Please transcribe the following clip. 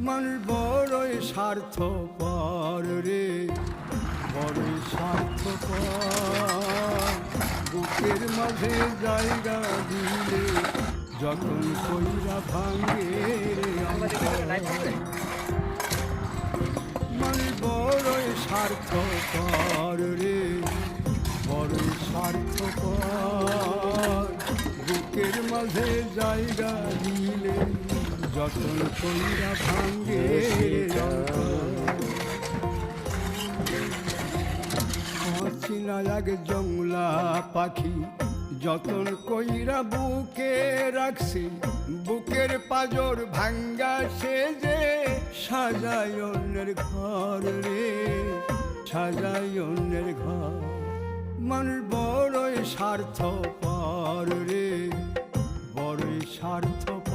মানুষ বড়ই স্বার্থপর রে, বড়ই স্বার্থপর। বুকের মাঝে জায়গা দিলে যখন কইরা ভাঙে মানুষ বড়ই স্বার্থপর রে, বড়ই স্বার্থপর। বুকের মাঝে জায়গা দিলে যতন কইরা ভাঙ্গে চিনা লাগে জংলা পাখি, যতন কইরা বুকে রাখছি। বুকের পাজর ভাঙ্গা সে যে সাজায় অন্যের ঘর রে, সাজায় অন্যের ঘর। মানুষ বড়ই স্বার্থপর রে, বড়ই স্বার্থপর।